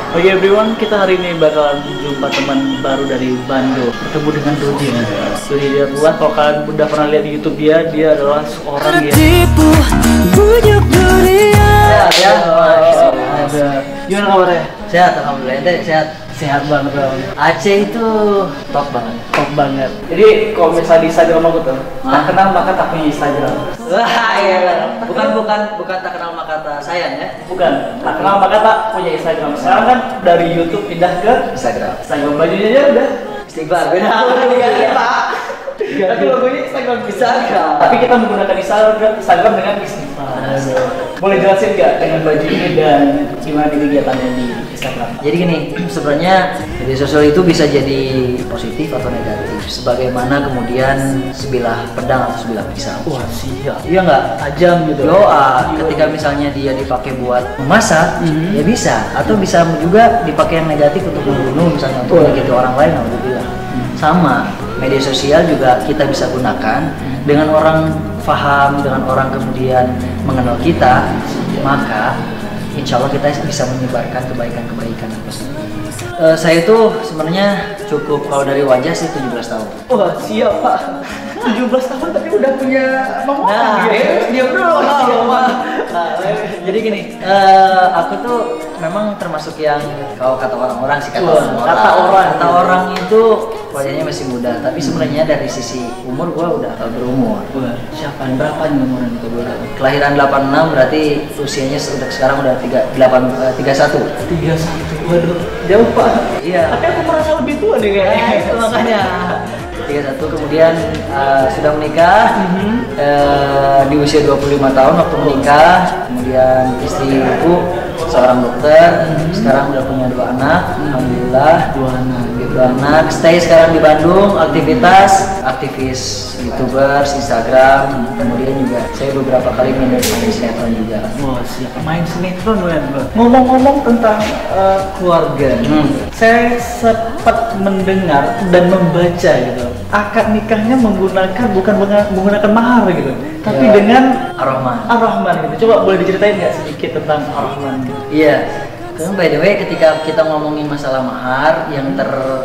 Oke everyone, kita hari ini bakalan jumpa teman baru dari Bandung. Ketemu dengan Dodi. Dodi dia buat, kalau kalian udah pernah lihat di YouTube dia adalah seorang yang bujuk dunia. sehat ya. Ada. Gimana kabarnya? Sehat, alhamdulillah. Ente sehat. Sehat banget bang. Aceh itu top banget. Top banget. Jadi kalau misalnya di Instagram aku tuh, tak kenal maka tak punya Instagram. Wah, iya. Bukan tak kenal maka tak sayang ya. Bukan, tak kenal maka tak punya Instagram. Sekarang kan dari YouTube pindah ke Instagram. Instagram, bajunya aja udah. Istighfar, beda dengan Pak. Tapi logonya Instagram. Instagram. Tapi kita menggunakan Instagram dengan istighfar. Boleh jelasin nggak dengan baju ini dan gimana kegiatannya di Instagram? Jadi gini, sebenarnya media sosial itu bisa jadi positif atau negatif. Sebagaimana kemudian sebilah pedang atau sebilah pisau. Wah siap. Iya nggak? Tajam gitu. Ketika misalnya dia dipakai buat memasak, ya bisa. Atau bisa juga dipakai yang negatif untuk membunuh, misalnya untuk menyakiti orang lain, alhamdulillah. Sama, media sosial juga kita bisa gunakan dengan orang paham, dengan orang kemudian mengenal kita, maka insya Allah kita bisa menyebarkan kebaikan-kebaikan. Saya tuh sebenarnya cukup, kalau dari wajah sih 17 tahun. Wah siap pak. 17 tahun tapi udah punya Nah, diam dulu. Jadi gini, aku tuh memang termasuk yang, kalau kata orang-orang sih, kata orang itu wajahnya masih muda, tapi sebenarnya dari sisi umur gua udah berumur. Siapa? Berapa nih umuran itu? Kelahiran 86, berarti usianya sekarang udah 31. 31. Waduh, jauh pak. Iya. Tapi aku merasa lebih tua deh kayaknya. Itu makanya. 31, kemudian sudah menikah di usia 25 tahun waktu menikah. Kemudian istriku seorang dokter, sekarang udah punya 2 anak, alhamdulillah. 2 anak, stay sekarang di Bandung, aktivis YouTubers, Instagram, kemudian juga saya beberapa kali main sinetron juga. Wah siap, main sinetron kan. Ngomong-ngomong tentang keluarga, saya sempat mendengar dan membaca gitu, akad nikahnya bukan menggunakan mahar gitu, tapi dengan Ar-Rahman gitu. Coba boleh diceritain nggak sedikit tentang Ar-Rahman gitu? Iya. Karena by the way, ketika kita ngomongin masalah mahar, yang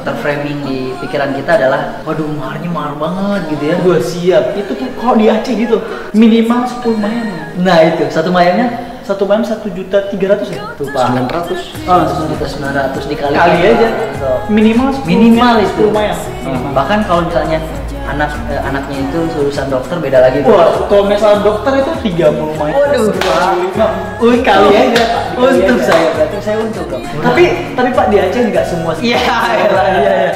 terframing di pikiran kita adalah, waduh maharnya mahal banget gitu ya. Gue siap. Itu tuh kalau di Aceh gitu minimal 10 mayang. Nah itu, satu mayangnya 1.300.000 ya? tuh Pak. 900. Oh, 1.900 dikali aja. Minimal itu. 10 mayang. Bahkan kalau misalnya anaknya itu lulusan dokter, beda lagi. Wah, kalau misalnya dokter itu 30 mayang. Waduh, kali aja Pak. Untuk berarti saya untuk dong. Tapi Pak di Aceh nggak semua. Iya,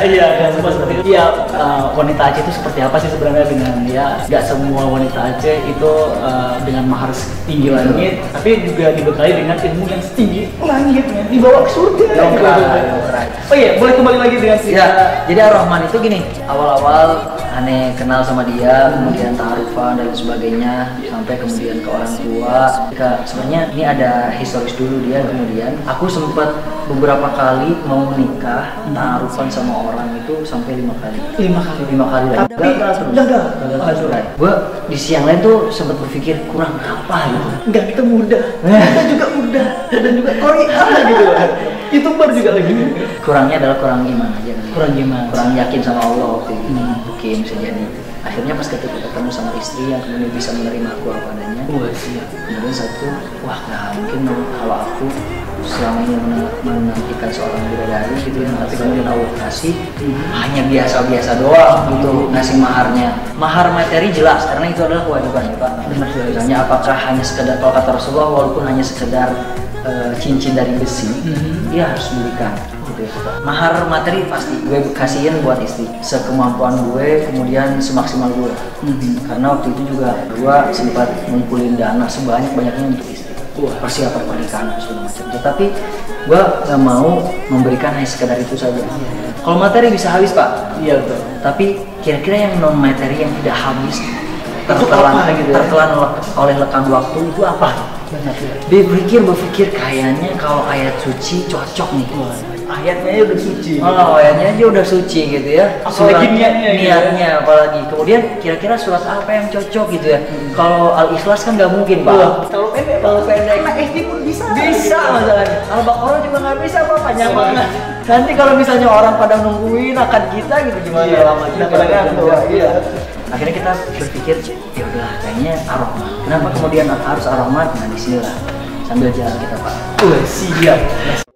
nggak semua seperti itu. Iya, wanita Aceh itu seperti apa sih sebenarnya, dengan nggak semua wanita Aceh itu dengan mahar setinggi langit, tapi juga dibekali dengan ilmu yang setinggi langitnya, dibawa ke surga. Oh iya, boleh kembali lagi dengan cerita. Ya, jadi Ar-Rahman itu gini, awal-awal aneh kenal sama dia, kemudian ta'arufan dan sebagainya, sampai kemudian ke orang tua. Sebenarnya ini ada historis dulu dia, kemudian aku sempat beberapa kali mau menikah, ta'arufan sama orang itu sampai 5 kali. 5 kali lagi. Tapi gagal. Gue di siang lain tuh sempat berpikir kurang apa gitu. Enggak, kita muda. Kita juga muda dan juga Korea gitu. YouTuber juga lagi. Kurangnya adalah kurang iman aja. Kurang yakin sama Allah waktu itu. Mungkin bisa jadi. Akhirnya pas ketika ketemu sama istri yang kemudian bisa menerima aku apa adanya. Kemudian satu, wah nggak mungkin kalau aku selama ini menantikan seorang bidadari gitu ya, tapi kemudian Allah kasih hanya biasa-biasa doang gitu ngasih maharnya. Mahar materi jelas karena itu adalah kewajiban ya Pak. Misalnya apakah hanya sekedar, kalau kata Rasulullah, walaupun hanya sekedar cincin dari besi, dia harus belikan. Mahar materi pasti gue kasihin buat istri sekemampuan gue, kemudian semaksimal gue. Karena waktu itu juga gue sempat ngumpulin dana sebanyak-banyaknya untuk istri, persiapan pernikahan segala macam. Tetapi gue gak mau memberikan hanya sekedar itu saja. Kalau materi bisa habis Pak, Iya betul. tapi kira-kira yang non materi yang tidak habis, tertelan oleh lekang waktu, itu apa? Berpikir kayaknya kalau ayat suci cocok nih. ayatnya ya udah suci. Oh, ayatnya aja udah suci gitu ya. Apalagi niatnya, niatnya apalagi. Kemudian kira-kira surat apa yang cocok gitu ya? Kalau Al-Ikhlas kan nggak mungkin, Pak. Terlalu pendek. Terlalu pendek. Anak SD pun bisa. Bisa masalahnya. Al-Baqarah juga nggak bisa, Pak, panjang banget. Nanti kalau misalnya orang pada nungguin akan kita gitu gimana lama juga. Iya. Akhirnya kita berpikir, ya udahlah kayaknya Ar-Rahman. Kenapa kemudian harus Ar-Rahman? Nah, disinilah sambil jalan kita, Pak. Siap.